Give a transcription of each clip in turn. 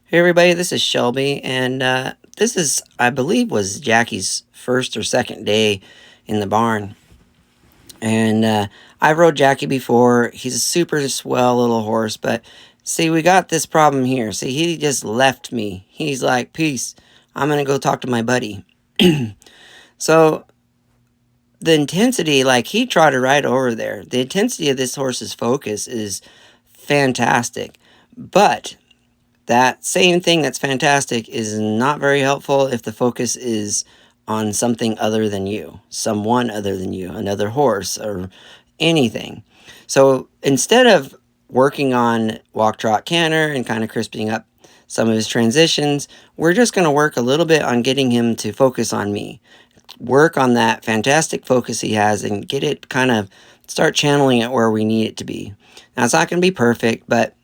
Hey everybody, this is Shelby, and this is, I believe, was Jackie's first or second day in the barn. And I've rode Jackie before. He's a super swell little horse, but see, we got this problem here. See, he just left me. He's like, peace, I'm gonna go talk to my buddy. So the intensity, like he trotted right over there. The intensity of this horse's focus is fantastic, but that same thing that's fantastic is not very helpful if the focus is on something other than you, someone other than you, another horse or anything. So instead of working on walk, trot, canter and kind of crisping up some of his transitions, we're just going to work a little bit on getting him to focus on me. Work on that fantastic focus he has and get it kind of start channeling it where we need it to be. Now, it's not going to be perfect, but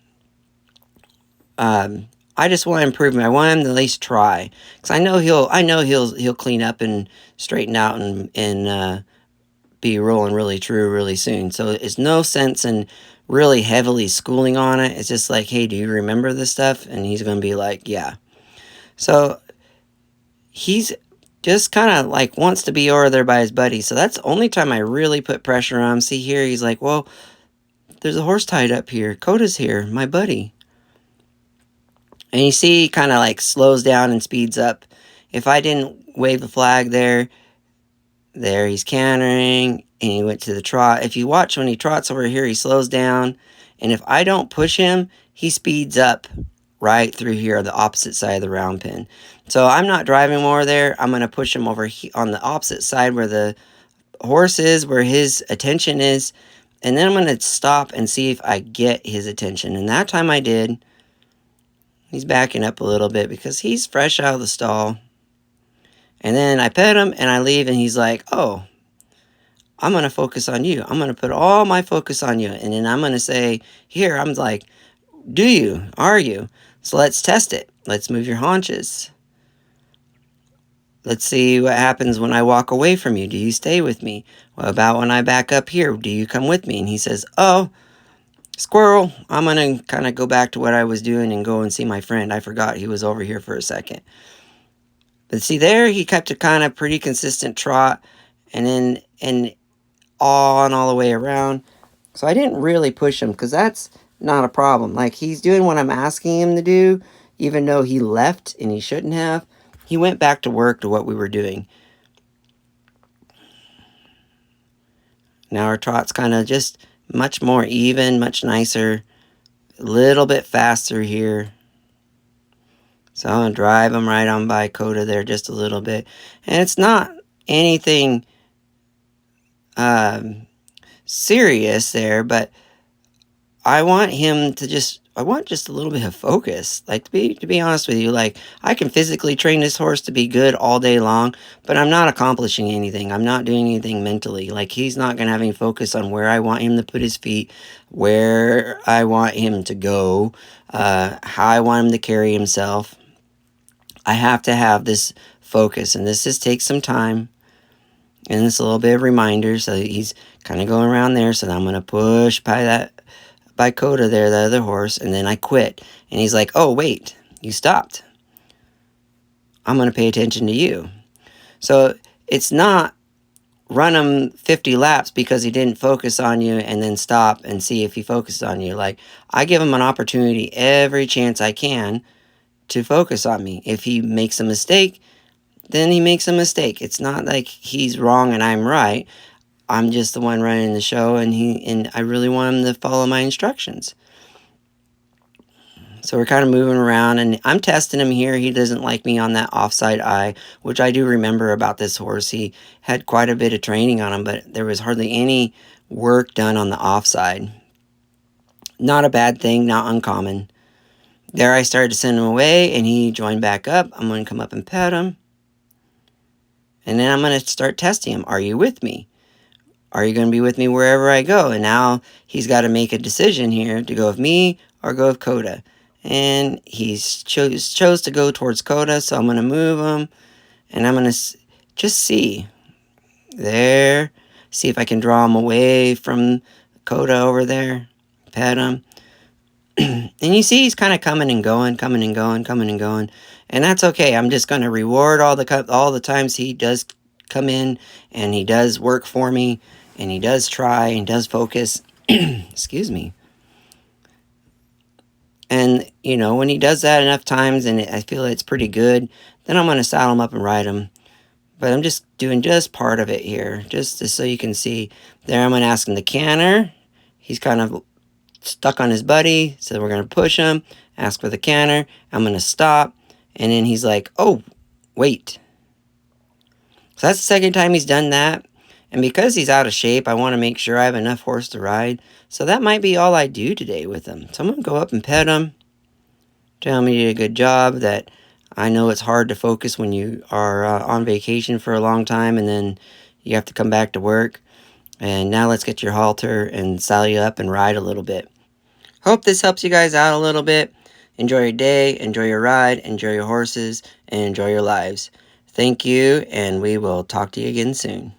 I just want to improve him. I want him to at least try, because I know he'll clean up and straighten out and be rolling really true really soon. So it's no sense in really heavily schooling on it. It's just like, hey, do you remember this stuff? And he's gonna be like, yeah. So he's just kind of like wants to be over there by his buddy. So that's the only time I really put pressure on him. See here, he's like, well, there's a horse tied up here. Coda's here, my buddy. And you see he kind of like slows down and speeds up. If I didn't wave the flag there he's cantering and he went to the trot. If you watch when he trots over here, he slows down. And if I don't push him, he speeds up right through here, the opposite side of the round pin. So I'm not driving more there. I'm going to push him over on the opposite side where the horse is, where his attention is. And then I'm going to stop and see if I get his attention. And that time I did. He's backing up a little bit because he's fresh out of the stall. And then I pet him and I leave and he's like, oh, I'm going to focus on you. I'm going to put all my focus on you. And then I'm going to say, here, I'm like, do you? Are you? So let's test it. Let's move your haunches. Let's see what happens when I walk away from you. Do you stay with me? What about when I back up here? Do you come with me? And he says, oh, squirrel, I'm going to kind of go back to what I was doing and go and see my friend. I forgot he was over here for a second. But see there, he kept a kind of pretty consistent trot and then all the way around. So I didn't really push him because that's not a problem. Like he's doing what I'm asking him to do, even though he left and he shouldn't have. He went back to work to what we were doing. Now our trot's kind of just much more even, much nicer, a little bit faster here. So I'm going to drive him right on by Coda there just a little bit. And it's not anything serious there, but I want him to I want just a little bit of focus. Like, to be honest with you, like, I can physically train this horse to be good all day long, but I'm not accomplishing anything. I'm not doing anything mentally. Like, he's not going to have any focus on where I want him to put his feet, where I want him to go, how I want him to carry himself. I have to have this focus, and this just takes some time. And it's a little bit of reminder, so he's kind of going around there, so I'm going to push by Coda there, the other horse, and then I quit. And he's like, oh, wait, you stopped. I'm going to pay attention to you. So it's not run him 50 laps because he didn't focus on you and then stop and see if he focused on you. Like, I give him an opportunity every chance I can to focus on me. If he makes a mistake, then he makes a mistake. It's not like he's wrong and I'm right. I'm just the one running the show, and I really want him to follow my instructions. So we're kind of moving around, and I'm testing him here. He doesn't like me on that offside eye, which I do remember about this horse. He had quite a bit of training on him, but there was hardly any work done on the offside. Not a bad thing, not uncommon. There I started to send him away, and he joined back up. I'm going to come up and pet him. And then I'm going to start testing him. Are you with me? Are you going to be with me wherever I go? And now he's got to make a decision here to go with me or go with Coda. And he's chose to go towards Coda, so I'm going to move him. And I'm going to just see. There. See if I can draw him away from Coda over there. Pet him. And you see he's kind of coming and going, coming and going, coming and going. And that's okay. I'm just going to reward all the times he does come in and he does work for me and he does try and does focus. Excuse me. And, you know, when he does that enough times and I feel it's pretty good, then I'm going to saddle him up and ride him. But I'm just doing just part of it here, just so you can see. There I'm going to ask him to canter. He's kind of stuck on his buddy, so we're going to push him, ask for the canter. I'm going to stop, and then he's like, oh, wait. So that's the second time he's done that. And because he's out of shape, I want to make sure I have enough horse to ride. So that might be all I do today with him. So I'm going to go up and pet him. Tell him he did a good job. That I know it's hard to focus when you are on vacation for a long time and then you have to come back to work. And now let's get your halter and saddle you up and ride a little bit. Hope this helps you guys out a little bit. Enjoy your day, enjoy your ride, enjoy your horses, and enjoy your lives. Thank you, and we will talk to you again soon.